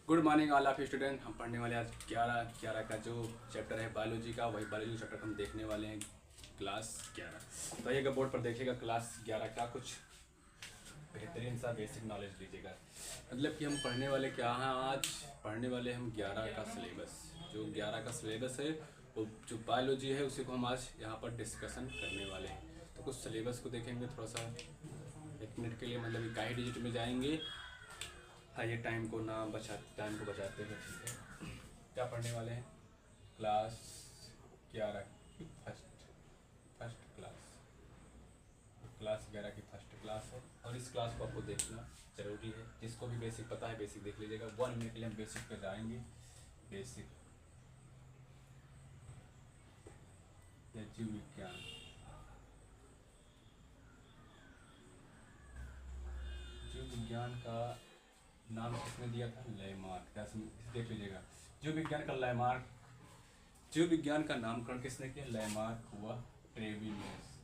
Good morning all of student. हम पढ़ने वाले आज 11 का जो चैप्टर है बायोलॉजी का, वही बायोलॉजी चैप्टर हम देखने वाले हैं क्लास 11। तो ये बोर्ड पर देखिएगा क्लास 11 का कुछ बेहतरीन सा बेसिक नॉलेज लीजिएगा। मतलब कि हम पढ़ने वाले क्या हैं, आज पढ़ने वाले हम 11 का सिलेबस। जो 11 का सिलेबस है वो जो बायोलॉजी है उसी को हम आज यहाँ पर डिस्कशन करने वाले हैं। तो कुछ सिलेबस को देखेंगे थोड़ा सा, 1 मिनट के लिए मतलब इकाई डिजिट में जाएंगे। हाँ, ये टाइम को बचाते हुए ठीक है। क्या पढ़ने वाले हैं? क्लास 11 की फर्स्ट क्लास 11 की फर्स्ट क्लास है और इस क्लास को आपको देखना ज़रूरी है। जिसको भी बेसिक पता है बेसिक देख लीजिएगा। 1 मिनट के लिए हम बेसिक पे जाएंगे। बेसिक या जीव विज्ञान, जीव विज्ञान का नाम किसने दिया था? लैमार्क। देख लीजिएगा, जीव विज्ञान का लैमार्क, जीव विज्ञान का नामकरण किसने किया? लैमार्क हुआ ट्रेविनियस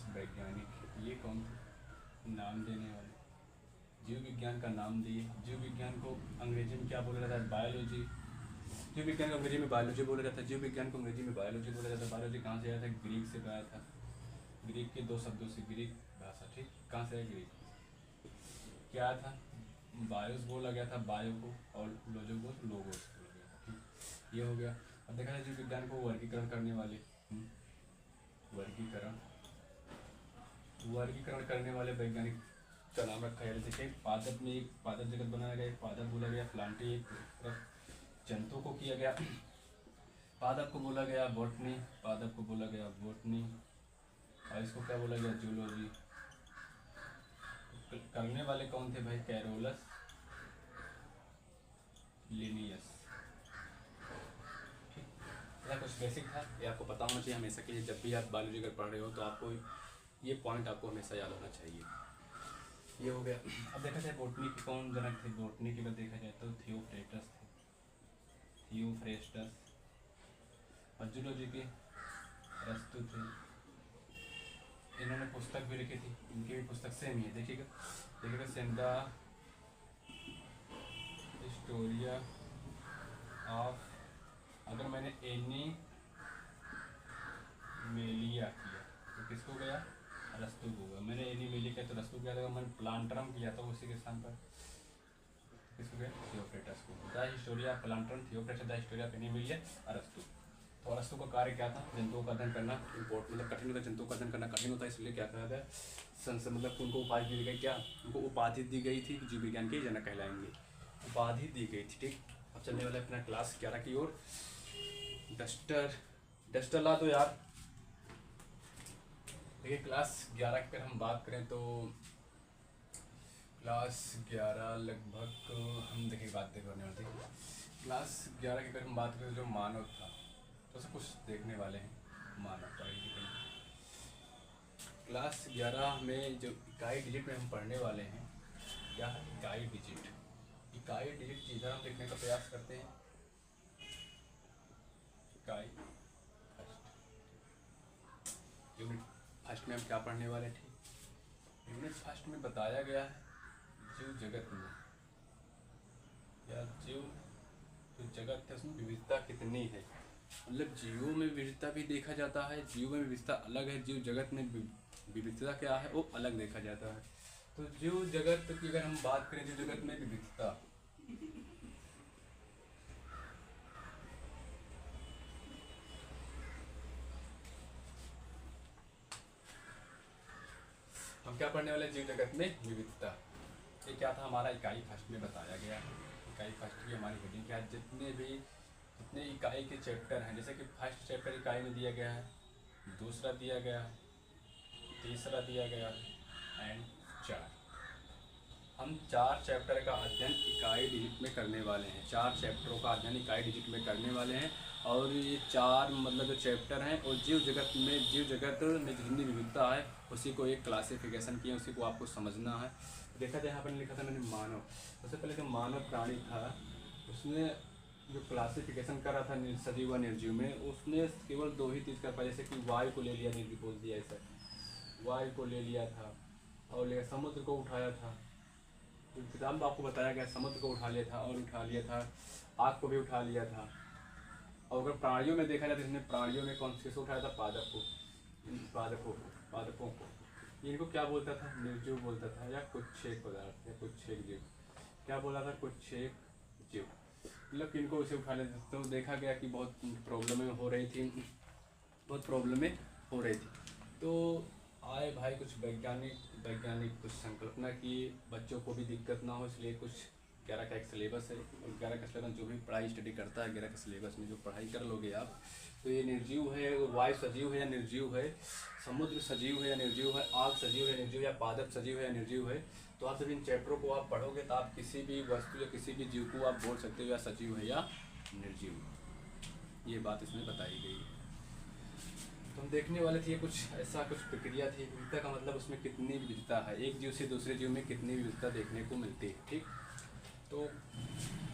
वैज्ञानिक। ये कौन थे नाम देने वाले? जीव विज्ञान का नाम दिए। जीव विज्ञान को अंग्रेजी में क्या बोला जाता है? बायोलॉजी। जीव विज्ञान को अंग्रेजी में बायोलॉजी बोला जाता है। जीव विज्ञान को अंग्रेजी में बायोलॉजी बोला जाता है। बायोलॉजी कहाँ से आया था? ग्रीक से आया था। ग्रीक के 2 शब्दों से ग्रीक भाषा, ठीक। कहाँ से है ग्रीक? क्या था? बायोस बोला गया था बायो को, और लोजोगोस लोगोस बोला गया था, ठीक। ये हो गया। अब देखा जाए जीव विज्ञान को वर्गीकरण करने वाले, वर्गीकरण करने वाले वैज्ञानिक का नाम रखा है। जैसे पादप में एक पादप जगत बनाया गया, पादप बोला गया। प्लांटी, एक जंतु को किया गया, पादप को बोला गया बॉटनी, पादप को बोला गया बॉटनी, और इसको क्या बोला गया? जूलॉजी। करने वाले कौन थे भाई? Carolus Linnaeus. यह कुछ बेसिक था, ये आपको पता होना चाहिए हमेशा के लिए। जब भी आप बायोलॉजी अगर पढ़ रहे हो तो आपको ये पॉइंट आपको हमेशा याद होना चाहिए। ये हो गया। अब देखा जाए बोटनी के कौन जनक थे? बोटनी की बात देखा जाए तो थियोफ्रेस्टस थे, थियोफ्रेस्टस। और जूलॉजी के अरस्तु थे। इन्होंने पुस्तक भी लिखी थी, इनकी भी पुस्तक सेम ही है। देखिएगा सेम द हिस्टोरिया ऑफ, अगर मैंने एनी मेलिया किया तो किसको गया? अरस्तु को गया। मैंने एनी मेलिया किया तो अरस्तु किया था। मैंने प्लांटरम किया था उसी के स्थान पर किसको गया? थियोफ्रेस्टस को। The Historia Plantarum, Theophrastus the Historia of Animalia, अरस्तु। तो अरस्तु का कार्य क्या था? जंतुओं का अध्ययन करना मतलब कठिन होता है। जंतुओं का अध्ययन करना कठिन होता है, इसलिए क्या कहा था? मतलब उनको उपाधि दी गई। क्या उनको उपाधि दी गई थी? जीव विज्ञान के जनक कहलाएंगे, उपाधि दी गई थी, ठीक। अब चलने वाला अपना क्लास 11 की ओर। डस्टर ला दो यार। देखिए क्लास 11 की अगर हम बात करें तो क्लास 11 लगभग हम देखिए बातें करने वाली थी। क्लास 11 की अगर हम बात करें जो मानव था, तो सब कुछ देखने वाले हैं मानव पर। क्लास 11 में जो इकाई डिजिट में हम पढ़ने वाले हैं, क्या है? इकाई डिजिट। इकाई डिजिट इधर हम देखने का प्रयास करते हैं। इकाई फर्स्ट, यूनिट फर्स्ट में हम क्या पढ़ने वाले थे? यूनिट फर्स्ट में बताया गया है जीव जगत में, या जीव जो जगत है उसमें विविधता कितनी है। मतलब जीवों में विविधता भी देखा जाता है, जीवों में विविधता अलग है, जीव जगत में विविधता क्या है वो अलग देखा जाता है। तो जीव जगत की अगर हम बात करें, जीव जगत में विविधता, हम क्या पढ़ने वाले? जीव जगत में विविधता। ये क्या था? हमारा इकाई फर्स्ट में बताया गया है। इकाई फर्स्ट की हमारी हेडिंग क्या है? जितने इकाई के चैप्टर हैं, जैसे कि फर्स्ट चैप्टर इकाई में दिया गया है, दूसरा दिया गया है, तीसरा दिया गया है एंड 4। हम 4 चैप्टर का अध्ययन इकाई डिजिट में करने वाले हैं। 4 चैप्टरों का अध्ययन इकाई डिजिट में करने वाले हैं। और ये 4 मतलब जो चैप्टर हैं और जीव जगत में जितनी विविधता है उसी को एक क्लासिफिकेशन किया, उसी को आपको समझना है। देखा जाए यहाँ पर लिखा था मैंने मानव। सबसे पहले जो मानव प्राणी था उसने जो क्लासिफिकेशन करा था सजीव व निर्जीव में, उसने केवल 2 ही चीज़ कर पाया। जैसे कि वायु को ले लिया, निर्विपोज दिया, ऐसा वायु को ले लिया था और ले समुद्र को उठाया था, किताब में आपको बताया गया समुद्र को उठा लिया था और उठा लिया था, आग को भी उठा लिया था। और अगर प्राणियों में देखा जाए तो इसने प्राणियों में कौन किसको उठाया था? पादप को, पादपों को। इनको क्या बोलता था? निर्जीव बोलता था, या कुच्छेक पदार्थ या कुच्छेक जीव। क्या बोला था? कुच्छेक जीव। मतलब किनको उसे उठा लेते तो देखा गया कि बहुत प्रॉब्लमें हो रही थी, तो आए भाई कुछ वैज्ञानिक कुछ संकल्पना की बच्चों को भी दिक्कत ना हो, इसलिए कुछ 11 का एक सिलेबस है। और 11 का सिलेबस जो भी पढ़ाई स्टडी करता है 11 के सिलेबस में जो पढ़ाई कर लोगे आप, तो ये निर्जीव है, वायु सजीव है या निर्जीव है, समुद्र सजीव है या निर्जीव है, आग सजीव है निर्जीव, या पादप सजीव है या निर्जीव है। तो आप जब इन चैप्टरों को आप पढ़ोगे तो आप किसी भी वस्तु या किसी भी जीव को आप बोल सकते हो या सजीव है या निर्जीव। ये बात इसमें बताई गई है। तो हम देखने वाले थे कुछ ऐसा कुछ प्रक्रिया थी। विविधता का मतलब उसमें कितनी विविधता है, एक जीव से दूसरे जीव में कितनी विविधता देखने को मिलती है। ठीक, तो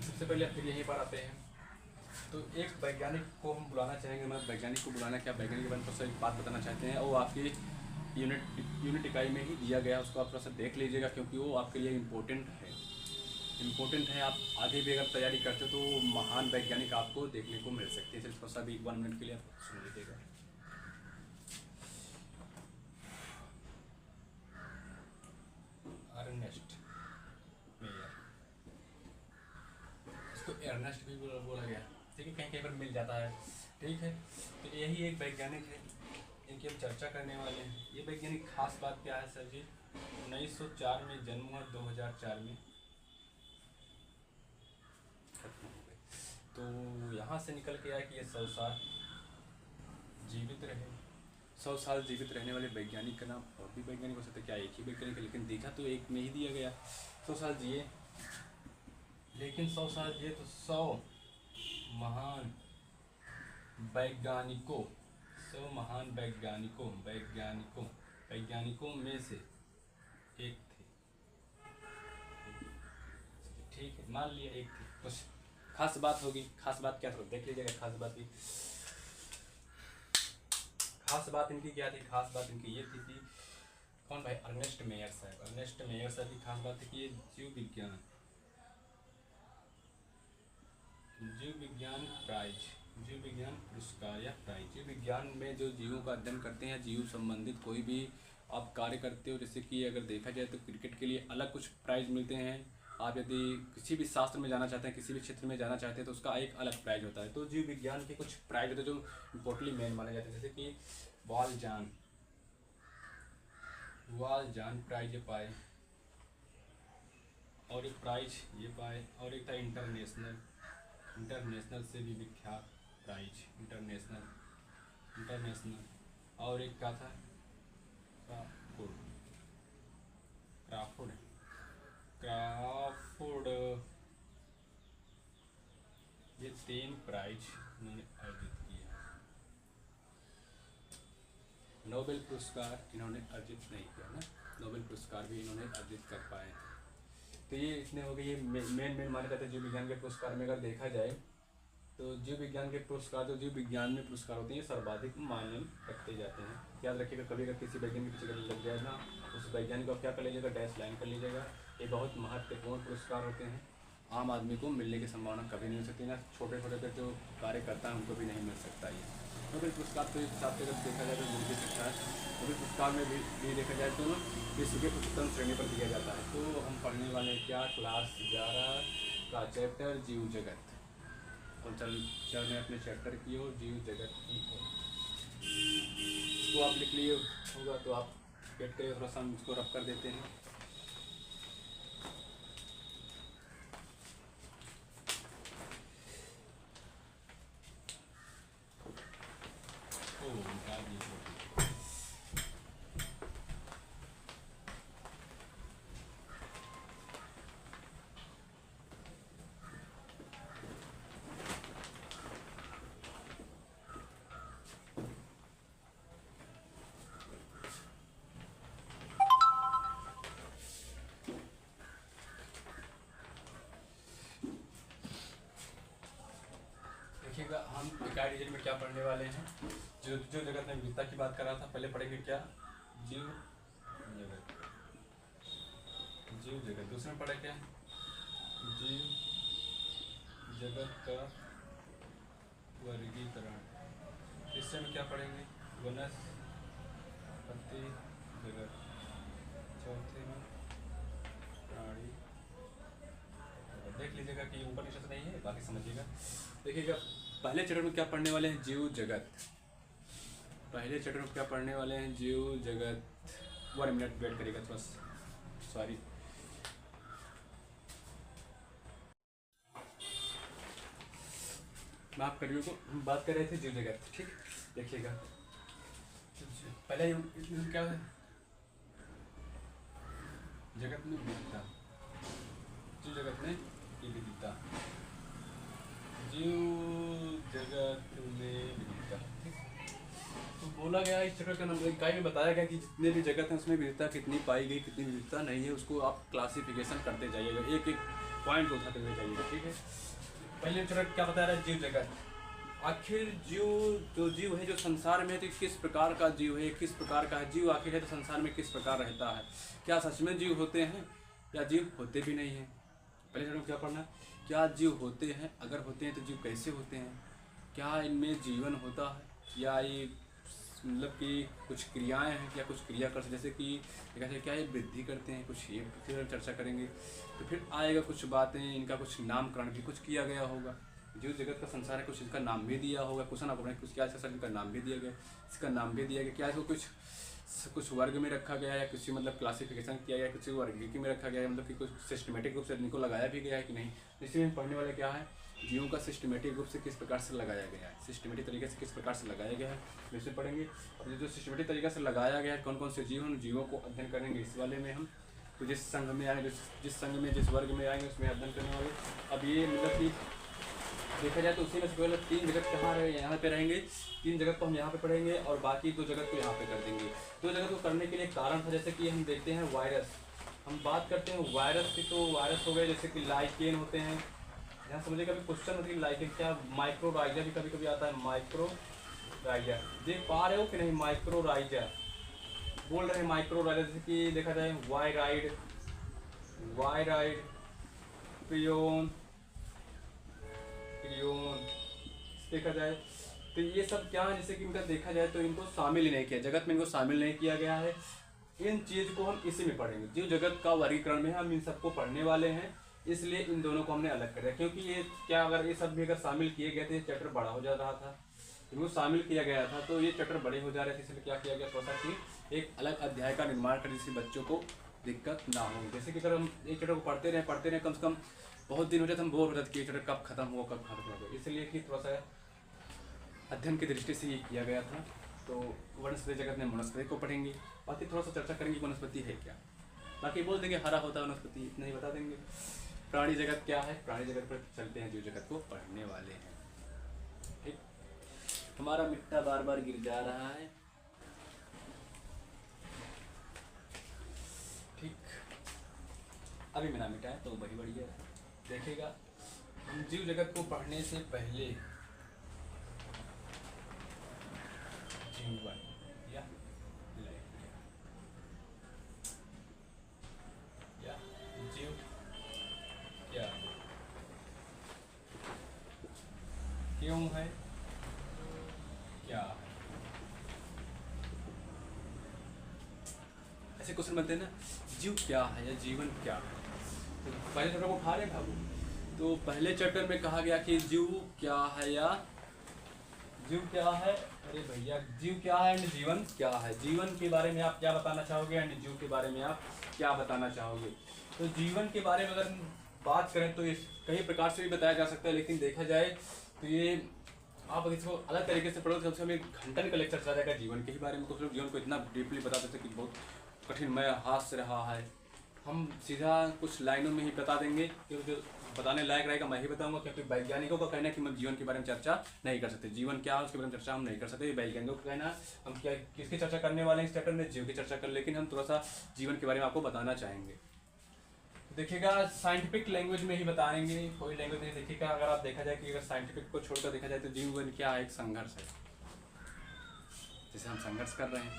सबसे पहले फिर यहीं पर आते हैं। तो एक वैज्ञानिक को हम बुलाना चाहेंगे, मतलब वैज्ञानिक को बुलाना क्या, वैज्ञानिक के बारे में थोड़ा सा एक बात बताना चाहते हैं। वो आपकी यूनिट इकाई में ही दिया गया, उसको आप थोड़ा सा देख लीजिएगा क्योंकि वो आपके लिए इम्पोर्टेंट है। आप आगे भी अगर तैयारी करते हो तो महान वैज्ञानिक आपको देखने को मिल सकते हैं। सिर्फ थोड़ा सा भी 1 मिनट के लिए आप सुन लीजिएगा। अर्नेस्ट मेयर, इसको अर्नेस्ट भी बोला गया, ठीक है, कहीं कहीं पर मिल जाता है। ठीक है, तो यही एक वैज्ञानिक है, इनकी हम चर्चा करने वाले हैं। ये वैज्ञानिक खास बात क्या है सर जी? 1904 में जन्म हुआ, 2004 में खत्म हो गए। तो यहाँ से निकल के आया कि ये 100 साल जीवित रहे। 100 साल जीवित रहने वाले वैज्ञानिक का नाम और भी वैज्ञानिक हो सकते, क्या एक ही वैज्ञानिक है, लेकिन देखा तो एक में ही दिया गया। 100 साल जिए, लेकिन 100 साल जिए तो 100 महान वैज्ञानिकों में से एक थे। ठीक है, मान लिया एक थे। कुछ खास बात होगी, खास बात क्या था देख लीजिएगा। खास बात इनकी क्या थी? खास बात इनकी ये थी कि कौन भाई? अर्नेस्ट मेयर साहब की खास बात थी कि ये जीव विज्ञान पुरस्कार या प्राइज, जीव विज्ञान में जो जीवों का अध्ययन करते हैं, जीव संबंधित कोई भी आप कार्य करते हो, जैसे कि अगर देखा जाए तो क्रिकेट के लिए अलग कुछ प्राइज मिलते हैं। आप यदि किसी भी शास्त्र में जाना चाहते हैं, किसी भी क्षेत्र में जाना चाहते हैं तो उसका एक अलग प्राइज होता है। तो जीव विज्ञान के कुछ प्राइज होते हैं जो इम्पोर्टेंटली मेन माने जाते हैं, जैसे कि वालजान प्राइज ये पाए, और एक प्राइज ये पाए, और एक था इंटरनेशनल से भी विख्यात प्राइज, इंटरनेशनल, और एक क्या था? क्राफोर्ड। ये 3 प्राइज इन्होंने अर्जित किया। नोबेल पुरस्कार इन्होंने अर्जित नहीं किया ना, नोबेल पुरस्कार भी इन्होंने अर्जित कर पाए। तो ये इतने हो गए, ये मेन माने जाते हैं जीव विज्ञान के पुरस्कार में। अगर देखा जाए तो जीव विज्ञान के पुरस्कार, जो जीव विज्ञान में पुरस्कार होते हैं, ये सर्वाधिक मान्य रखते जाते हैं। याद रखिएगा, कभी अगर किसी वैज्ञानिक के पीछे लग जाए ना, उस वैज्ञानिक को क्या कर लीजिएगा? डैश लाइन कर लीजिएगा। ये बहुत महत्वपूर्ण पुरस्कार होते हैं, आम आदमी को मिलने की संभावना कभी नहीं हो सकती, ना छोटे छोटे जो कार्य करता है उनको भी नहीं मिल सकता। ये नोबेल पुरस्कार तो इस हिसाब से अगर देखा जाए तो मिल भी सकता है। नोबेल पुरस्कार में भी देखा जाए तो ना विश्व के उच्चतम श्रेणी पर दिया जाता है। तो हम पढ़ने वाले क्या? क्लास 11 का चैप्टर जीव जगत। हम चल रहे अपने चैप्टर की ओर, जीव जगत की ओर। इसको आप लिख लिए होगा तो आप गेट करिए, थोड़ा सा हम इसको रफ कर देते हैं। हम इकाई डिजिट में क्या पढ़ने वाले हैं? जो जगत में विविधता की बात कर रहा था, पहले पढ़ेंगे क्या? जीव जीव जगत। दूसरे में पढ़ा क्या है? जीव जगत का वर्गीकरण। तीसरे में क्या पढ़ेंगे? वनस्पति जगत। चौथे में प्राणी जगत। देख लीजिएगा कि ऊपर नीचे से नहीं है, बाकी समझिएगा। देखिएगा पहले चैप्टर में क्या पढ़ने वाले हैं? जीव जगत। पहले चैप्टर में क्या पढ़ने वाले हैं? जीव जगत। 1 मिनट वेट करिएगा थोड़ा, सॉरी। माफ करिए को, हम बात कर रहे थे जीव जगत, ठीक। देखिएगा पहले क्या है? जगत में विविधता। जीव जगत में विविधता। जीव जगत में विविधता, तो बोला गया इस चैप्टर का नंबर इकाई में बताया गया कि जितने भी जगत हैं उसमें विविधता कितनी पाई गई, कितनी विविधता नहीं है, उसको आप क्लासिफिकेशन करते जाइएगा, एक एक पॉइंट उठाते हुए जाइएगा, ठीक है। पहले चैप्टर क्या बता रहा है? जीव जगत। आखिर जो जीव है जो संसार में है, तो किस प्रकार का जीव है, किस प्रकार का है जीव आखिर है, तो संसार में किस प्रकार रहता है, क्या सच में जीव होते हैं या जीव होते भी नहीं हैं। पहले चैप्टर में क्या पढ़ना? क्या जीव होते हैं, अगर होते हैं तो जीव कैसे होते हैं, क्या इनमें जीवन होता है या ये मतलब कि कुछ क्रियाएं हैं, क्या कुछ क्रिया कर, जैसे कि कैसे क्या ये वृद्धि करते हैं, कुछ ये फिर चर्चा करेंगे। तो फिर आएगा कुछ बातें, इनका कुछ नामकरण भी कुछ किया गया होगा। जीव जगत का संसार है, कुछ इसका नाम भी दिया होगा, क्वेश्चन आपको कुछ क्या इसका इनका नाम भी दिया गया, इसका नाम भी दिया गया, क्या इसको कुछ वर्ग में रखा गया है या किसी मतलब क्लासिफिकेशन किया गया, किसी वर्गीकरण में रखा गया है, मतलब कि कुछ सिस्टमेटिक रूप से इनको लगाया भी गया है कि नहीं। इसमें पढ़ने वाला क्या है? जीवों का सिस्टमेटिक रूप से किस प्रकार से लगाया गया है, सिस्टमेटिक तरीके से किस प्रकार से लगाया गया है, वैसे पढ़ेंगे। और जो सिस्टमेटिक तरीके से लगाया गया है, कौन कौन से जीव हैं, जीवों को अध्ययन करेंगे इस वाले में हम। तो जिस संघ में आएंगे, जिस संघ में जिस वर्ग में आएंगे उसमें अध्ययन करने वाले। अब ये मतलब कि देखा जाए तो उसी में से केवल 3 जगत कहाँ रहे, यहाँ पे रहेंगे। 3 जगत को हम यहाँ पे पढ़ेंगे और बाकी 2 जगत को यहाँ पे कर देंगे। 2 जगत को करने के लिए कारण था, जैसे कि हम देखते हैं वायरस, हम बात करते हैं वायरस की, तो वायरस हो गए जैसे कि लाइकेन होते हैं। यहाँ समझिए कभी क्वेश्चन होती है लाइकेन क्या, माइक्रोराइजा भी कभी कभी आता है, माइक्रोराइजा देख पा रहे हो कि नहीं? माइक्रोराइजा बोल रहे हैं, माइक्रोराइजा, जैसे कि देखा जाए वायराइड, प्रियोन देखा जाए तो ये सब क्या है, जैसे कि इनका देखा जाए तो इनको शामिल ही नहीं किया, जगत में इनको शामिल नहीं किया गया है। इन चीज़ को हम इसी में पढ़ेंगे, जीव जगत का वर्गीकरण में हम इन सबको पढ़ने वाले हैं, इसलिए इन दोनों को हमने अलग कर दिया। क्योंकि ये क्या, अगर ये सब भी अगर शामिल किए गए थे, ये चैप्टर बड़ा हो जा रहा था, इनको शामिल किया गया था तो ये चैप्टर बड़े हो जा रहे थे, इसलिए क्या किया गया, थोड़ा सा कि एक अलग अध्याय का निर्माण कर, जिससे बच्चों को दिक्कत ना हो। जैसे कि अगर हम एक चैप्टर को पढ़ते रहे कम से कम बहुत दिन हो जाते, हम बोर हो जाते कि चैप्टर कब खत्म होगा, इसलिए कि थोड़ा सा अध्ययन की दृष्टि से ये किया गया था। तो वनस्पति जगत में वनस्पति को पढ़ेंगे, बाकी थोड़ा सा चर्चा करेंगे वनस्पति है क्या, बाकी बोल देंगे हरा होता है वनस्पति, इतना ही बता देंगे। प्राणी जगत क्या है, प्राणी जगत पर चलते हैं, जीव जगत को पढ़ने वाले हैं, ठीक। हमारा मिट्टा बार बार गिर जा रहा है, ठीक। अभी मेरा मिटा है तो वही बढ़िया है। देखिएगा हम जीव जगत को पढ़ने से पहले जीवन या जीव क्या क्यों है, क्या है, ऐसे क्वेश्चन बनते हैं ना, जीव क्या है या जीवन क्या है। तो पहले चैप्टर को उठा रहे बाबू, तो पहले चैप्टर में कहा गया कि जीव क्या है या जीव क्या है, अरे भैया जीव क्या है एंड जीवन क्या है। जीवन के बारे में आप क्या बताना चाहोगे एंड जीव के बारे में आप क्या बताना चाहोगे। तो जीवन के बारे में अगर बात करें तो इस कई प्रकार से भी बताया जा सकता है, लेकिन देखा जाए तो ये आप इसको अलग तरीके से पढ़ो तो कम से कम 1 घंटे का लेक्चर चला जाएगा जीवन के ही बारे में। कुछ लोग जीवन को इतना डीपली बता देते कि बहुत कठिनमय हाथ से रहा है, हम सीधा कुछ लाइनों में ही बता देंगे, क्योंकि जो बताने लायक रहेगा मैं ही बताऊंगा, क्योंकि वैज्ञानिकों का कहना है कि हम जीवन के बारे में चर्चा नहीं कर सकते, जीवन क्या है उसके बारे में चर्चा हम नहीं कर सकते, वैज्ञानिकों का कहना। हम क्या किसकी चर्चा करने वाले हैं इस चैप्टर में, जीव की चर्चा कर, लेकिन हम थोड़ा सा जीवन के बारे में आपको बताना चाहेंगे। देखिएगा साइंटिफिक लैंग्वेज में ही बताएंगे, कोई लैंग्वेज नहीं। देखिएगा अगर आप देखा जाए कि अगर साइंटिफिक को छोड़कर देखा जाए तो जीवन क्या है, एक संघर्ष है, जैसे हम संघर्ष कर रहे हैं,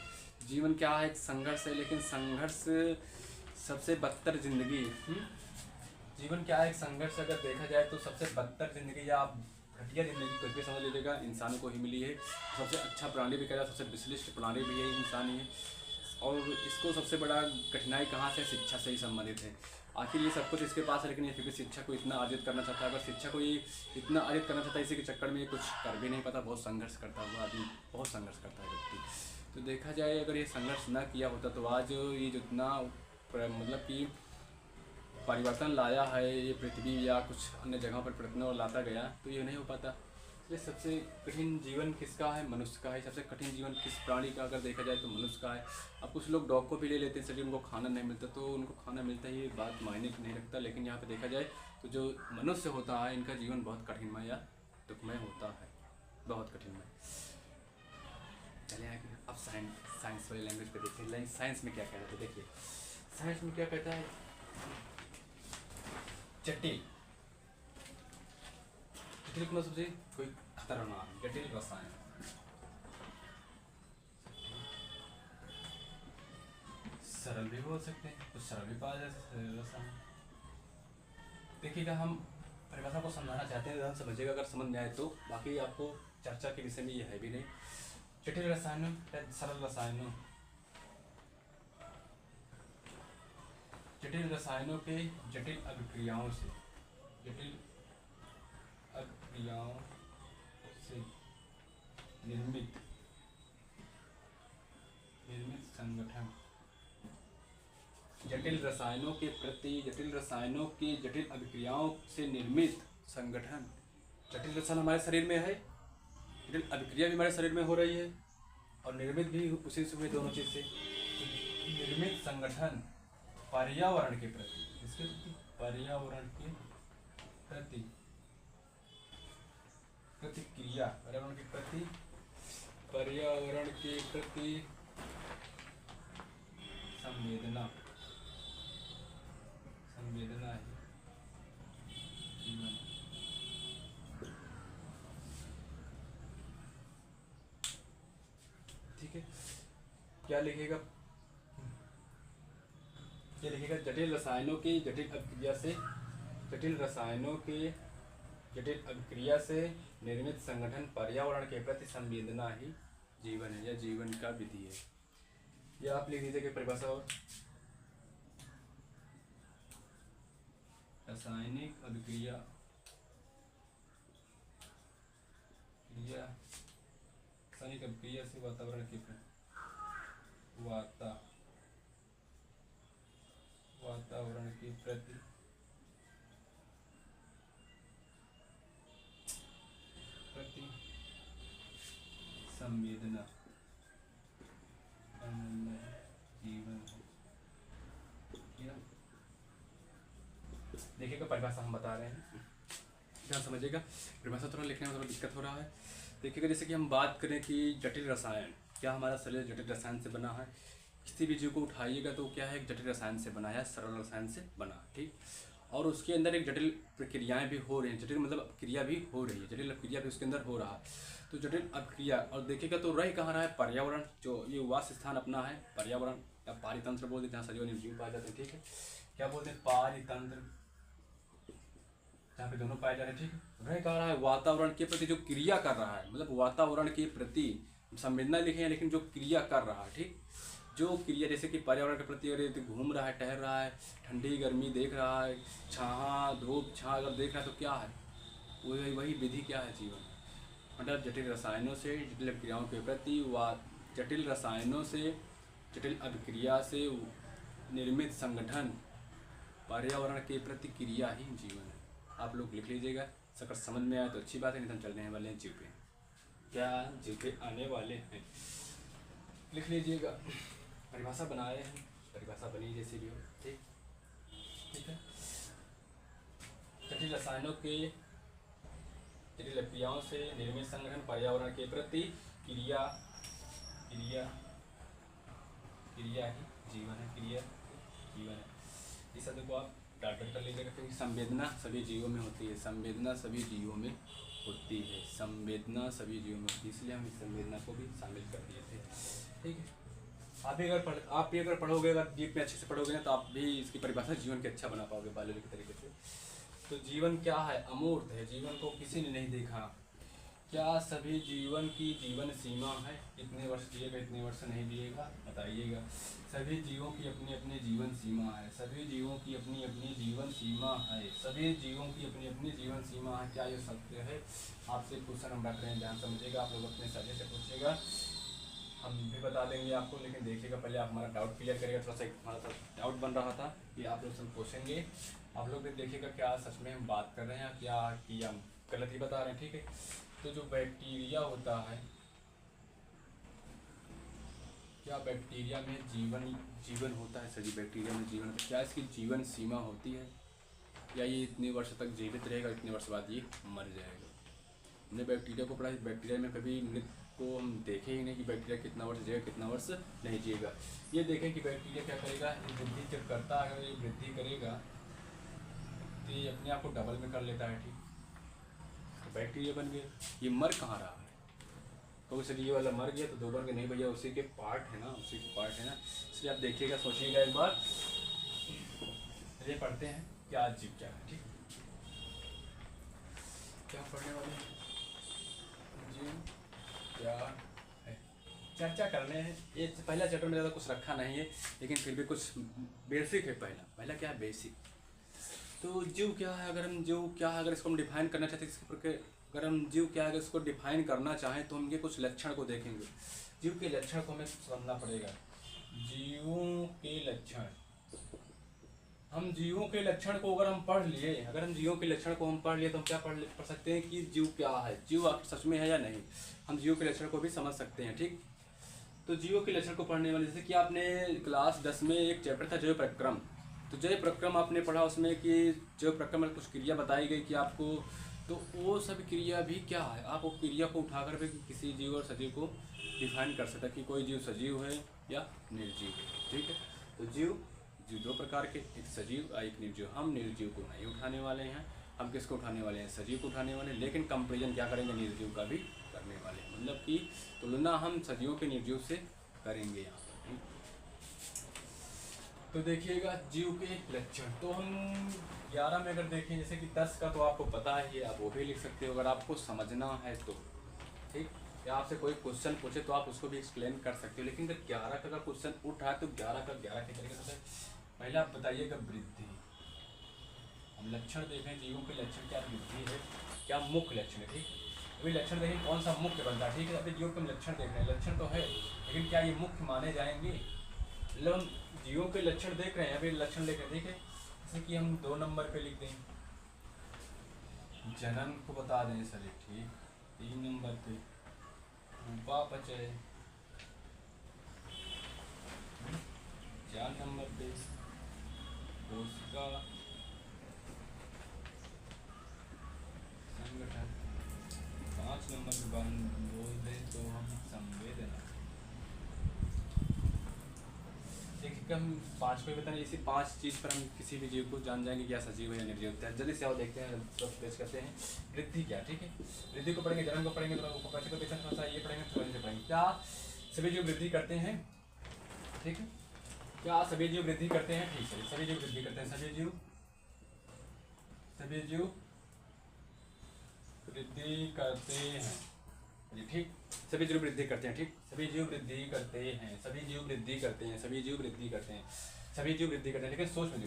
जीवन क्या है, एक संघर्ष है। लेकिन संघर्ष सबसे बदतर जिंदगी। जीवन क्या है, एक संघर्ष अगर देखा जाए तो सबसे बदतर जिंदगी या आप घटिया जिंदगी कुछ भी समझ लीजिएगा, इंसानों को ही मिली है। सबसे अच्छा प्राणी भी कहा जाए, सबसे विशिष्ट प्राणी भी है इंसान ही है। और इसको सबसे बड़ा कठिनाई कहाँ से, शिक्षा से ही संबंधित है। आखिर ये सब कुछ इसके पास है, लेकिन ये फिर भी शिक्षा को इतना अर्जित करना चाहता है। अगर शिक्षा को ये इतना अर्जित करना चाहता है, इसी के चक्कर में ये कुछ कर भी नहीं पाता। बहुत संघर्ष करता हुआ आदमी, बहुत संघर्ष करता है व्यक्ति। तो देखा जाए अगर ये संघर्ष ना किया होता तो आज ये जितना मतलब कि परिवर्तन लाया है ये पृथ्वी या कुछ अन्य जगहों पर परिवर्तन लाता गया, तो ये नहीं हो पाता। इसलिए सबसे कठिन जीवन किसका है, मनुष्य का है। सबसे कठिन जीवन किस प्राणी का अगर देखा जाए तो मनुष्य का है। अब कुछ लोग डॉग को भी ले लेते हैं, चलिए उनको खाना नहीं मिलता तो उनको खाना मिलता ही, बात मायने नहीं रखता। लेकिन यहाँ पे देखा जाए तो जो मनुष्य होता है इनका जीवन बहुत कठिनमय या दुखमय होता है, बहुत कठिनमय। चलिए आगे अब साइंस वाली लैंग्वेज पे देखते हैं। साइंस में क्या कहता है, देखिए साइंस में क्या कहता है। जटिल मतलब सबसे कोई खतरनाक जटिल रसायन। सरल भी बोल सकते हैं, कुछ सरल भी पाया जा सकता है रसायन। देखिएगा हम परिभाषा को समझाना चाहते हैं, समझिएगा अगर समझ में आए तो। बाकी आपको चर्चा के विषय में ये है भी नहीं। जटिल रसायनों या सरल रसायनों, जटिल रसायनों के जटिल अभिक्रियाओं से, जटिल अभिक्रियाओं से निर्मित संगठन। जटिल रसायनों के प्रति, जटिल रसायनों की जटिल अभिक्रियाओं से निर्मित संगठन। जटिल रसायन हमारे शरीर में है, जटिल अभिक्रिया भी हमारे शरीर में हो रही है और निर्मित भी उसी से हुए, दोनों चीज से निर्मित संगठन पर्यावरण के प्रति, इसके पर्यावरण के प्रति प्रतिक्रिया, पर्यावरण के प्रति संवेदना है जीवन। ठीक है, क्या लिखेगा, ये लिखेगा जटिल रसायनों की जटिल अभिक्रिया से, जटिल रसायनों के जटिल अभिक्रिया से निर्मित संगठन पर्यावरण के प्रति संवेदना ही जीवन है या जीवन का विधि है। या आप लिख दीजिए कि परिभाषा और रासायनिक अभिक्रिया रासायनिक अभिक्रिया से वातावरण के प्रति वातावरण के प्रति संवेदना जीवन है। देखिएगा परिभाषा हम बता रहे हैं, क्या समझिएगा। परिभाषा थोड़ा लिखने में थोड़ा दिक्कत हो रहा है। देखिएगा जैसे कि हम बात करें कि जटिल रसायन, क्या हमारा शरीर जटिल रसायन से बना है। किसी भी जीव को उठाइएगा तो क्या है, एक जटिल रसायन से बना है, सरल रसायन से बना, ठीक। और उसके अंदर एक जटिल प्रक्रियाएं भी हो रही हैं, जटिल मतलब क्रिया भी हो रही है, जटिल क्रिया भी उसके अंदर हो रहा है। तो जटिल अभिक्रिया, और देखिएगा तो रह कहाँ रहा है, पर्यावरण, जो ये वास स्थान अपना है पर्यावरण या पारितंत्र बोलते हैं, जहाँ सजीव निर्जीव पाए जाते हैं, ठीक है। क्या बोलते हैं, पारितंत्र, जहाँ पे दोनों पाए जा रहे हैं, ठीक है। रह कहाँ रहा है, वातावरण के प्रति जो क्रिया कर रहा है, मतलब वातावरण के प्रति संवेदना लिखे हैं, लेकिन जो क्रिया कर रहा है, ठीक, जो क्रिया जैसे कि पर्यावरण के प्रति अगर घूम रहा है, टहल रहा है, ठंडी गर्मी देख रहा है, छाहा धूप छाह अगर देख रहा है तो क्या है, वही विधि क्या है, जीवन। मतलब जटिल रसायनों से जटिल अभिक्रियाओं के प्रति जटिल रसायनों से जटिल अभिक्रिया से निर्मित संगठन पर्यावरण के प्रति क्रिया ही जीवन है। आप लोग लिख लीजिएगा, अगर समझ में आए तो अच्छी बात है, नहीं तो हम चलने वाले हैं जीव पे। क्या जीव पे आने वाले हैं, लिख लीजिएगा। परिभाषा बनाए हैं, परिभाषा बनी जैसी भी हो, ठीक ठीक है। जटिल रसायनों के जटिल अभिक्रियाओं से निर्मित संगठन पर्यावरण के प्रति क्रिया क्रिया क्रिया ही जीवन है, क्रिया जीवन है। इस शब्द को आप टाइटल कर लीजिएगा, क्योंकि संवेदना सभी जीवों में होती है, संवेदना सभी जीवों में होती है, संवेदना सभी जीवों में होती है, इसलिए हम इस संवेदना को भी शामिल कर दिए थे, ठीक है। आप भी अगर पढ़ोगे, अगर डीप में अच्छे से पढ़ोगे ना, तो आप भी इसकी परिभाषा जीवन की अच्छा बना पाओगे बायोलॉजी के तरीके से। तो जीवन क्या है? अमूर्त है। जीवन को किसी ने नहीं देखा। क्या सभी जीवन की जीवन सीमा है? इतने वर्ष जिएगा, इतने वर्ष नहीं जिएगा, बताइएगा। सभी जीवों की अपनी अपनी जीवन सीमा है। सभी जीवों की अपनी अपनी जीवन सीमा है। सभी जीवों की अपनी अपनी जीवन सीमा है। क्या ये सत्य है? आपसे क्वेश्चन हम रख रहे हैं, ध्यान समझिएगा। आप लोग अपने सजे से पूछिएगा, हम भी बता देंगे आपको। लेकिन देखिएगा, पहले आप हमारा डाउट क्लियर करिएगा। थोड़ा सा हमारा डाउट बन रहा था कि आप लोग सब पूछेंगे। आप लोग भी देखिएगा क्या सच में हम बात कर रहे हैं, क्या कि हम गलत ही बता रहे हैं, ठीक है। तो जो बैक्टीरिया होता है, क्या बैक्टीरिया में जीवन होता है? सभी बैक्टीरिया में जीवन होता है। क्या इसकी जीवन सीमा होती है, या ये इतने वर्ष तक जीवित रहेगा, इतने वर्ष बाद ये मर जाएगा? हमने बैक्टीरिया को पढ़ा, बैक्टीरिया में कभी मृत को हम देखे ही नहीं कि बैक्टीरिया कितना वर्ष जिएगा, कितना वर्ष नहीं जिएगा। ये देखें कि बैक्टीरिया क्या करेगा, ये वृद्धि जब करता है, ये वृद्धि करेगा तो ये अपने आप को डबल में कर लेता है, ठीक। तो बैक्टीरिया बन गया। ये मर कहाँ रहा है? तो इसलिए ये वाला मर गया तो दो बन के नहीं भैया, उसी के पार्ट है ना, उसी के पार्ट है ना। इसलिए आप देखिएगा, सोचिएगा एक बार। चलिए पढ़ते हैं क्या जीव क्या है, ठीक। क्या पढ़ने वाले हैं? जीव क्या है, चर्चा करने हैं। ये पहला चैप्टर में ज़्यादा कुछ रखा नहीं है, लेकिन फिर भी कुछ बेसिक है। पहला क्या है? बेसिक। तो जीव क्या है? अगर हम जीव क्या है, अगर इसको हम डिफाइन करना चाहते हैं, इसके प्रकार अगर हम जीव क्या है, अगर इसको डिफाइन करना चाहें, तो हम ये कुछ लक्षण को देखेंगे। जीव के लक्षण को हमें समझना पड़ेगा। जीवों के लक्षण, हम जीवों के लक्षण को अगर हम पढ़ लिए, अगर हम जीवों के लक्षण को हम पढ़ लिए, तो हम क्या पढ़ सकते हैं कि जीव क्या है, जीव सच में है या नहीं। हम जीव के लक्षण को भी समझ सकते हैं, ठीक। तो जीवों के लक्षण को पढ़ने वाले, जैसे कि आपने क्लास 10 में एक चैप्टर था जैव प्रक्रम, तो जैव प्रक्रम आपने पढ़ा, उसमें कि जैव प्रक्रम में कुछ क्रिया बताई गई कि आपको, तो वो सब क्रिया भी क्या है, आप वो क्रिया को उठाकर भी किसी जीव और सजीव को डिफाइन कर सकते हैं कि कोई जीव सजीव है या निर्जीव है, ठीक है। तो जीव दो प्रकार के, एक सजीव और एक निर्जीव। हम निर्जीव को नहीं उठाने वाले हैं, हम किसको उठाने वाले हैं? सजीव को उठाने वाले हैं। लेकिन कंपेरिजन क्या करेंगे? निर्जीव का भी करने वाले हैं, मतलब कि तुलना हम सजीवों के निर्जीव से करेंगे यहाँ पर, ठीक। तो देखिएगा जीव के लक्षण, तो हम 11 में अगर देखें, जैसे कि 10 का तो आपको पता है, आप वो भी लिख सकते हो अगर आपको समझना है तो, ठीक। या आपसे कोई क्वेश्चन पूछे तो आप उसको भी एक्सप्लेन कर सकते हो। लेकिन अगर 11 का अगर क्वेश्चन उठा तो 11 का 11 के तरीके से पहले आप बताइएगा वृद्धि। हम लक्षण देखें, जीवों के लक्षण क्या वृद्धि है, क्या मुख्य लक्षण है, ठीक। अभी लक्षण देखें कौन सा मुख्य बनता है, ठीक है। अभी जीवों के लक्षण देख रहे हैं, लक्षण तो है, लेकिन क्या ये मुख्य माने जाएंगे? मतलब हम जीवों के लक्षण देख रहे हैं, अभी लक्षण देख रहे हैं, ठीक है। जैसे कि हम 2 नंबर पे लिख दें, जनन को बता दें सर, ठीक। 3 नंबर पे उपापचय, 4 नंबर पे कोशिका संगठन, 5 नंबर पे बोल दें तो हम संवेदना। देखिए हम 5 को ही बताएं, इसी 5 चीज़ पर हम किसी भी जीव को जान जाएंगे क्या सजीव है या निर्जीव है। जल्दी से आओ देखते हैं, तो पेश करते हैं वृद्धि क्या, ठीक है। वृद्धि को पढ़ेंगे, जन्म को पढ़ेंगे, तो उपपचय को देखना थोड़ा सा, ये पढ़ेंगे, थोड़ा सा पढ़ेंगे। क्या सभी जीव वृद्धि करते हैं, ठीक है। क्या सभी जीव वृद्धि करते हैं? ठीक है, सभी जीव वृद्धि करते हैं। सभी जीव वृद्धि करते हैं, जी ठीक। सभी जीव वृद्धि करते हैं, ठीक। सभी जीव वृद्धि करते हैं, सभी जीव वृद्धि करते हैं, सभी जीव वृद्धि करते हैं, सभी जीव वृद्धि करते हैं। लेकिन सूक्ष्म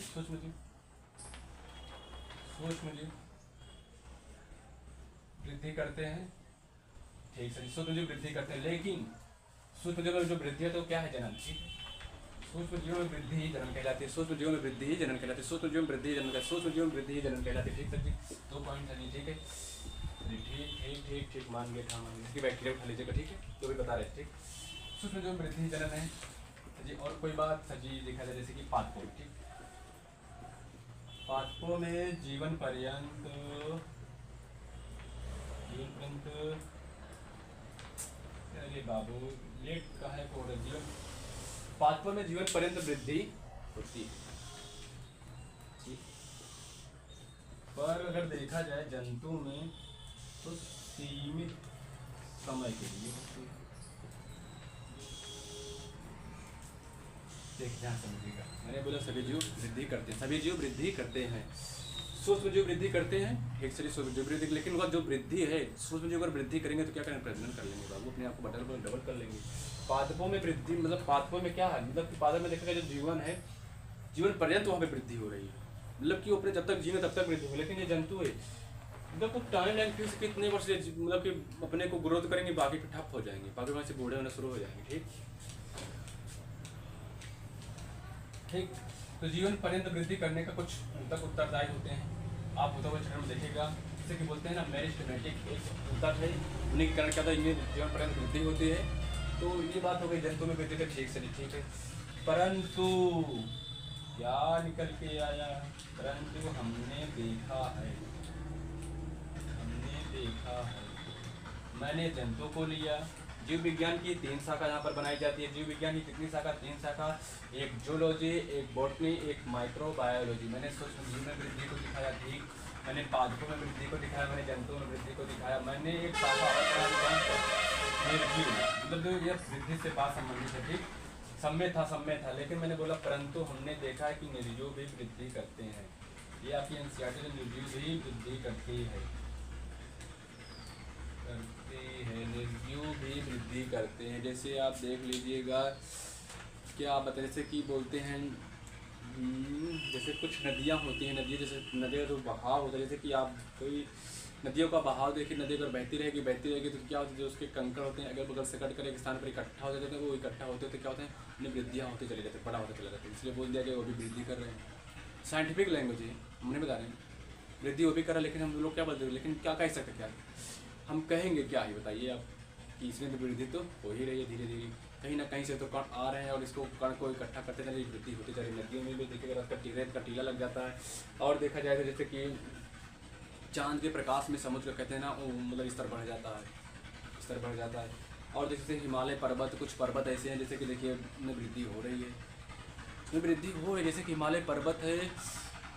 जीव वृद्धि करते हैं, ठीक सर। सूक्ष्म जीव वृद्धि करते हैं, लेकिन सूक्ष्म जीव में जो वृद्धि है तो क्या है? जनन, ठीक है। सूक्ष्म जीव में वृद्धि ही जनन कहलाती है, सूक्ष्म जीव में वृद्धि ही जनन कहलाती है, सूक्ष्म जीव में वृद्धि ही जनन कहलाती है, सूक्ष्म जीव में वृद्धि ही जनन कहलाती है, ठीक सर जी। 2 पॉइंट है जी, ठीक है जी, ठीक मान गए, मान गए। इसकी बैक्टीरिया उठा लीजिएगा, ठीक है, जो भी बता रहे थे, ठीक। सूक्ष्म जीव में वृद्धि ही जनन है जी। और कोई बात सर जी देखा जाए, जैसे कि पादपों, ठीक। पादपों में जीवन पर्यंत अरे बाबू लेट का है जीवन, पादपों में जीवन पर्यंत वृद्धि होती है, पर अगर देखा जाए जंतु में तो सीमित समय के लिए होती है। देखिए ध्यान समझिएगा, मैंने बोला सभी जीव वृद्धि करते हैं, सभी जीव वृद्धि करते हैं, सूक्ष्म जीव वृद्धि करते हैं, एक शरीर सूक्ष्म जीव वृद्धि, लेकिन वह जो वृद्धि है सूक्ष्म जीव अगर वृद्धि करेंगे तो क्या करेंगे, प्रजनन कर लेंगे बाबू, अपने आप को डबल कर लेंगे। पादपों में वृद्धि मतलब पादपों में क्या है, मतलब कि पादप में देखा गया जो जीवन है, जीवन पर्यंत वहाँ पे वृद्धि हो रही है, मतलब कि वो अपने जब तक जीने तब तक वृद्धि हो, लेकिन ये जंतु है मतलब कुछ टाइम लाइन फिक्स कितने वर्ष मतलब कि अपने को ग्रोथ करेंगे, बाकी फिर ठप हो जाएंगे, बाकी वहाँ से बूढ़े होना शुरू हो जाएंगे। ठीक ठीक, तो जीवन पर्यंत वृद्धि करने का कुछ तक उत्तरदायी होते हैं, आप होता हुआ क्षण में देखिएगा, जैसे कि बोलते हैं ना मेरिस्टेमेटिक एक उत्तर है, उन्हीं के कारण क्या था इनमें जीवन पर्यंत वृद्धि होती है। तो ये बात हो गई जंतु में वृद्धि, ठीक से नहीं ठीक है, परंतु क्या निकल के आया, परंतु हमने देखा है, मैंने जंतु को लिया। जीव विज्ञान की 3 शाखा यहाँ पर बनाई जाती है, जीव विज्ञान की कितनी शाखा, 3 शाखा, एक जूलॉजी, एक बॉटनी, एक माइक्रोबायोलॉजी। मैंने सूक्ष्म जीव में वृद्धि को दिखाया, ठीक, मैंने पादपों में वृद्धि को दिखाया, मैंने जंतुओं में वृद्धि को दिखाया, मैंने एक शाखा निर्जीव मतलब जो ये वृद्धि से बात संबंधित है, ठीक, सम्य था, लेकिन मैंने बोला परंतु हमने देखा है कि निर्जीव भी वृद्धि करते हैं, ये आपकी एनसीईआरटी में निर्जीव भी वृद्धि करती है, निर्जीव भी वृद्धि करते हैं। जैसे आप देख लीजिएगा, क्या आप बताइए, जैसे कि बोलते हैं जैसे कुछ नदियाँ होती हैं, नदियाँ जैसे नदियों का जो बहाव होता है, जैसे कि आप कोई नदियों का बहाव देखिए, नदी अगर बहती रहेगी तो क्या होता है, जो उसके कंकड़ होते हैं अगर बगल से कट कर एक स्थान पर इकट्ठा हो जाते हैं, वो इकट्ठा होते तो क्या होते हैं, उन्हें वृद्धियाँ होती चले जाते हैं, बड़ा होता चला जाता है, इसलिए बोल दिया कि वो भी वृद्धि कर रहे हैं। साइंटिफिक लैंग्वेज है, हमने बता रहे हैं वृद्धि वो भी कर रहा है, लेकिन हम लोग क्या बोलते हैं, लेकिन क्या कह सकते क्या हम कहेंगे, क्या ही बताइए आप कि इसमें तो वृद्धि तो हो ही रही है, धीरे धीरे कहीं ना कहीं से तो कण आ रहे हैं और इसको कण को इकट्ठा करते चले, वृद्धि होती जा रही है। नदियों में भी देखिएगा रेत का टीला लग जाता है, और देखा जाए तो जैसे कि चांद के प्रकाश में समुद्र कहते हैं ना, मतलब स्तर बढ़ जाता है, और जैसे हिमालय पर्वत, कुछ पर्वत ऐसे हैं जैसे कि देखिए उनमें वृद्धि हो रही है, उसमें वृद्धि हो है, जैसे कि हिमालय पर्वत है,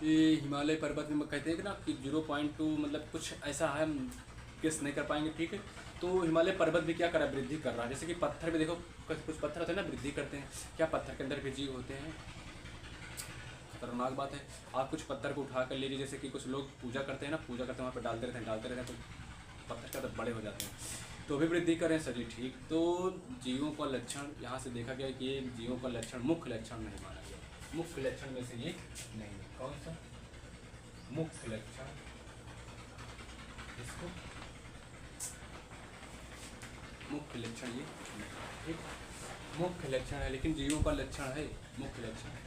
ये हिमालय पर्वत में कहते हैं कि ना कि 0.2 मतलब कुछ ऐसा है, हम गेस नहीं कर पाएंगे, ठीक है। तो हिमालय पर्वत भी क्या कर रहा है, वृद्धि कर रहा है। जैसे कि पत्थर भी देखो, कुछ पत्थर होते हैं ना वृद्धि करते हैं, क्या पत्थर के अंदर भी जीव होते हैं, खतरनाक बात है। आप कुछ पत्थर को उठा कर लीजिए, जैसे कि कुछ लोग पूजा करते हैं ना, पूजा करते हैं वहाँ पर डालते रहते हैं, तो पत्थर के अंदर बड़े हो जाते हैं, तो भी वृद्धि करें सर जी, ठीक। तो जीवों का लक्षण यहाँ से देखा गया कि ये जीवों का लक्षण मुख्य लक्षण नहीं माना गया, मुख्य लक्षण में से ये नहीं है। कौन सा मुख्य लक्षण, इसको मुख्य लक्षण ये ठीक, मुख्य लक्षण है, लेकिन जीवों का लक्षण है, मुख्य लक्षण है।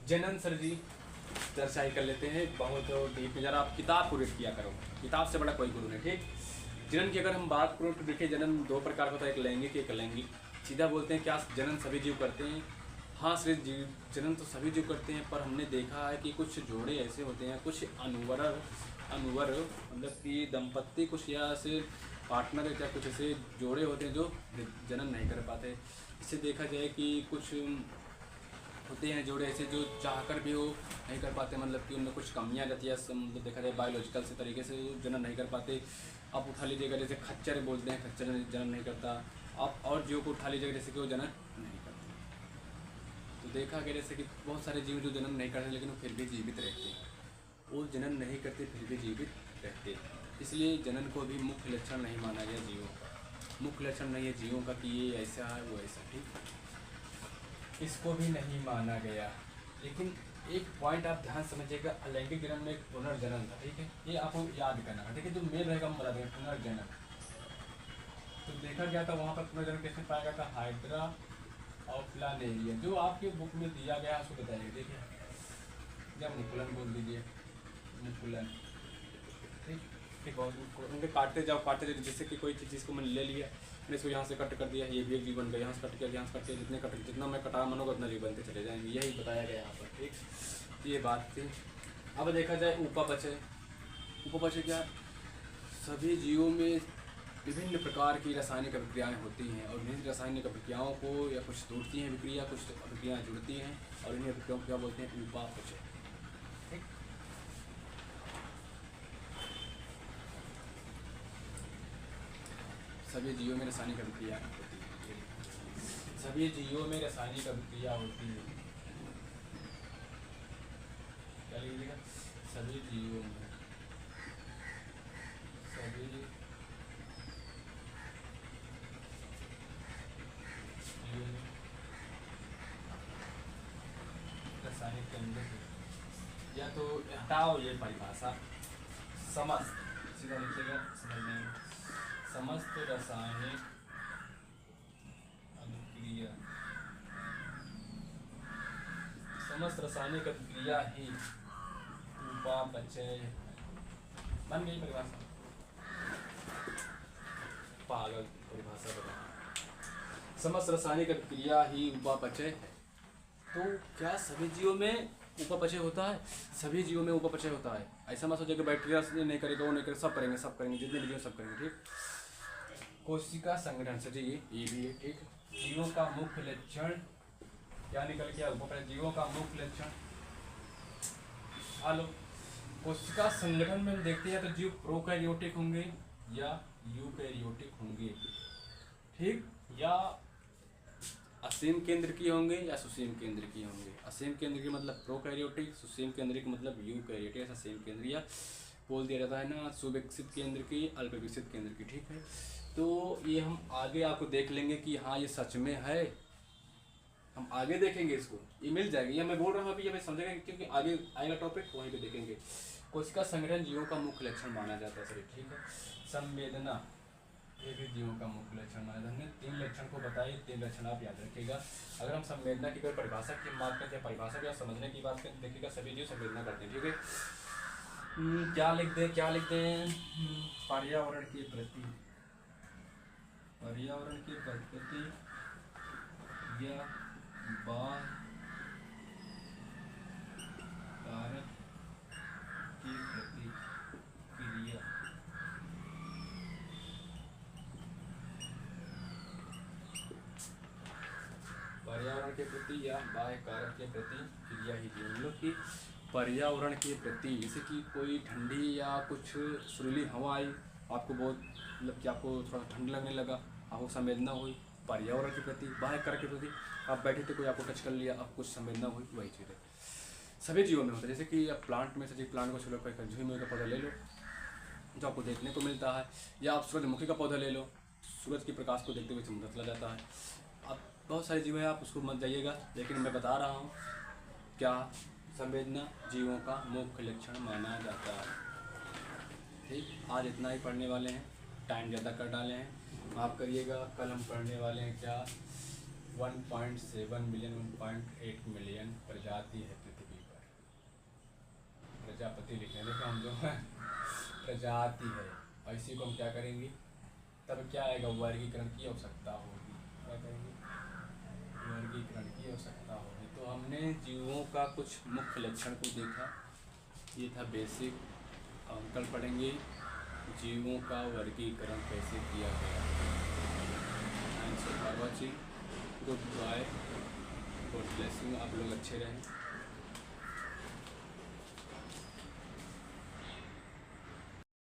जनन सर जी चर्चा ही कर लेते हैं, बहुत डीप में, जरा आप किताब को रीड किया करो, किताब से बड़ा कोई गुरु नहीं, ठीक। जनन की अगर हम बात करें तो देखिए जनन 2 प्रकार का होता है, एक लैंगिक एक अलैंगिक। सीधा बोलते हैं क्या जनन सभी जीव करते हैं, हाँ सिर्फ जीव जनन तो सभी जीव करते हैं, पर हमने देखा है कि कुछ जोड़े ऐसे होते हैं, कुछ अनुवर मतलब कि दंपत्ति कुछ या ऐसे पार्टनर है, क्या कुछ ऐसे जोड़े होते हैं जो जनन नहीं कर पाते। इससे देखा जाए कि कुछ होते हैं जोड़े ऐसे जो चाहकर भी वो नहीं कर पाते, मतलब कि उनमें कुछ कमियां रहती है, मतलब देखा जाए बायोलॉजिकल से तरीके से जनन नहीं कर पाते। आप उठा लीजिएगा जैसे खच्चर बोलते हैं, खच्चर जनन नहीं करता। आप और जीव को उठा लीजिएगा जैसे कि वो जनन नहीं करते। तो देखा गया जैसे कि बहुत सारे जीव जो जनन नहीं करते लेकिन वो फिर भी जीवित रहते हैं, वो जनन नहीं करते फिर भी जीवित रहते, इसलिए जनन को भी मुख्य लक्षण नहीं माना गया जीवों का, मुख्य लक्षण नहीं है जीवों का कि ये ऐसा है वो ऐसा, ठीक, इसको भी नहीं माना गया। लेकिन एक पॉइंट आप ध्यान समझिएगा, अलैंगिक जनन में एक पुनर्जनन था, ठीक है, ये आपको याद करना है, ठीक है, जो मेल रहेगा हम बता देंगे पुनर्जनन। तो देखा गया था वहाँ पर पुनर्जनन कैसे पाया गया था, हाइड्रा और प्लानेरिया, जो आपके बुक में दिया गया है उसको बताइए, ठीक है, जब मुकुलन बोल दीजिए, मुकुलन, ठीक, उनके काटते जाओ, जैसे कि कोई चीज़ को मैंने ले लिया, मैंने इसको यहाँ से कट कर दिया, ये भी एक जीव बन गया, यहाँ से कट किया, यहाँ से कट किया, जितना मैं कटा मनोगा उतना जीव बनते चले जाएंगे, यही बताया गया यहाँ पर, ठीक, ये बात थी। अब देखा जाए उपपचय क्या, सभी जीवों में विभिन्न प्रकार की रासायनिक अभिक्रियाएँ होती हैं, और विभिन्न रासायनिक अभिक्रियाओं को या कुछ टूटती हैं अभिक्रिया, कुछ अभिक्रियाएँ जुड़ती हैं, और इन्हीं अभिक्रियाओं को क्या बोलते हैं, उपापचय, ठीक। सभी जीवों में रासायनिक अभिक्रिया होती है। सभी जीवों में रासायनिक अभिक्रिया होती है। क्या लिखिएगा? सभी जीवों में, सभी जीवों में रासायनिक केंद्र, या तो हटाओ ये परिभाषा, समस्त, सीधा लिखिएगा समझने में, समस्त रासायनिक अभिक्रिया, समस्त रासायनिक अभिक्रिया ही उपापचय, बन गई परिभाषा, पागल परिभाषा बना। समस्त रासायनिक अभिक्रिया ही उपापचय है। तो क्या सभी जीवों में उपापचय होता है? सभी जीवों में उपापचय होता है। ऐसा मत सोचो कि बैक्टीरिया नहीं करेगा, वो नहीं करेगा, सब करेंगे, सब करेंगे, जितने भी जीव सब करेंगे, ठीक। कोशिका संगठन से ये भी है, ठीक। जीवों का मुख्य लक्षण क्या निकल के आया? जीवों का मुख्य लक्षण, हेलो, कोशिका संगठन में हम देखते हैं तो जीव प्रोकैरियोटिक होंगे या यूकैरियोटिक होंगे, ठीक, या असीम केंद्र की होंगे या सुसीम केंद्र की होंगे। असीम केंद्र की मतलब प्रोकैरियोटिक, सुसीम केंद्र की मतलब यूकैरियोटिक, ऐसा सेम केंद्र या बोल दिया जाता है ना, सुविकसित केंद्र की, अल्प विकसित केंद्र की, ठीक है। तो ये हम आगे आपको देख लेंगे कि हाँ ये सच में है, हम आगे देखेंगे इसको, ये मिल जाएगी, ये मैं बोल रहा हूँ अभी, ये मैं समझेंगे क्योंकि आगे आएगा टॉपिक, वहीं पे देखेंगे। कोशिका संगठन जीवों का मुख्य लक्षण माना जाता है, सर, ठीक है। संवेदना, ये भी जीवों का मुख्य लक्षण माना जाता है। 3 लक्षण को बताइए, 3 लक्षण आप याद रखिएगा। अगर हम संवेदना की कोई परिभाषा की बात करते हैं, परिभाषा की समझने की बात करते, देखिएगा सभी जीव संवेदना करते हैं, ठीक है। क्या लिख दें, क्या लिख दें? पर्यावरण के प्रति, पर्यावरण के प्रति या बाह्य कारक की प्रतिक्रिया, पर्यावरण के प्रति या बाह्य कारक के प्रति क्रिया ही थी। मतलब कि पर्यावरण के प्रति, जैसे कि कोई ठंडी या कुछ सुरीली हवा आई, आपको बहुत मतलब कि आपको थोड़ा ठंड लगने लगा, आपको संवेदना हुई। पर्यावरण के प्रति, बाह्य कारक के प्रति, आप बैठे थे कोई आपको टच कर लिया, आपको कुछ संवेदना हुई, वही चीज़ है सभी जीवों में होता है। जैसे कि आप प्लांट में से प्लांट को छोड़ो, कोई खजूर का पौधा ले लो जो आपको देखने को मिलता है, या आप सूरजमुखी का पौधा ले लो, सूरज के प्रकाश को देखते हुए समुद्र चला जाता है। अब बहुत सारे जीव हैं, आप उसको मत जाइएगा, लेकिन मैं बता रहा हूँ क्या संवेदना जीवों का मुख्य लक्षण माना जाता है, ठीक। आज इतना ही पढ़ने वाले हैं, टाइम ज़्यादा कर डाले हैं, माफ़ करिएगा। कल हम पढ़ने वाले हैं क्या, 1.7 मिलियन 1.8 मिलियन प्रजाति है पृथ्वी पर, प्रजापति लिख लेंगे हम जो है प्रजाति है, और इसी को हम क्या करेंगे, तब क्या आएगा, वर्गीकरण की आवश्यकता होगी। क्या करेंगे, वर्गीकरण की आवश्यकता होगी। तो हमने जीवों का कुछ मुख्य लक्षण को देखा, ये था बेसिक। हम कल पढ़ेंगे जीवों का वर्गीकरण कैसे किया गया। Thanks for watching, goodbye, God bless you, आप लोग अच्छे रहें।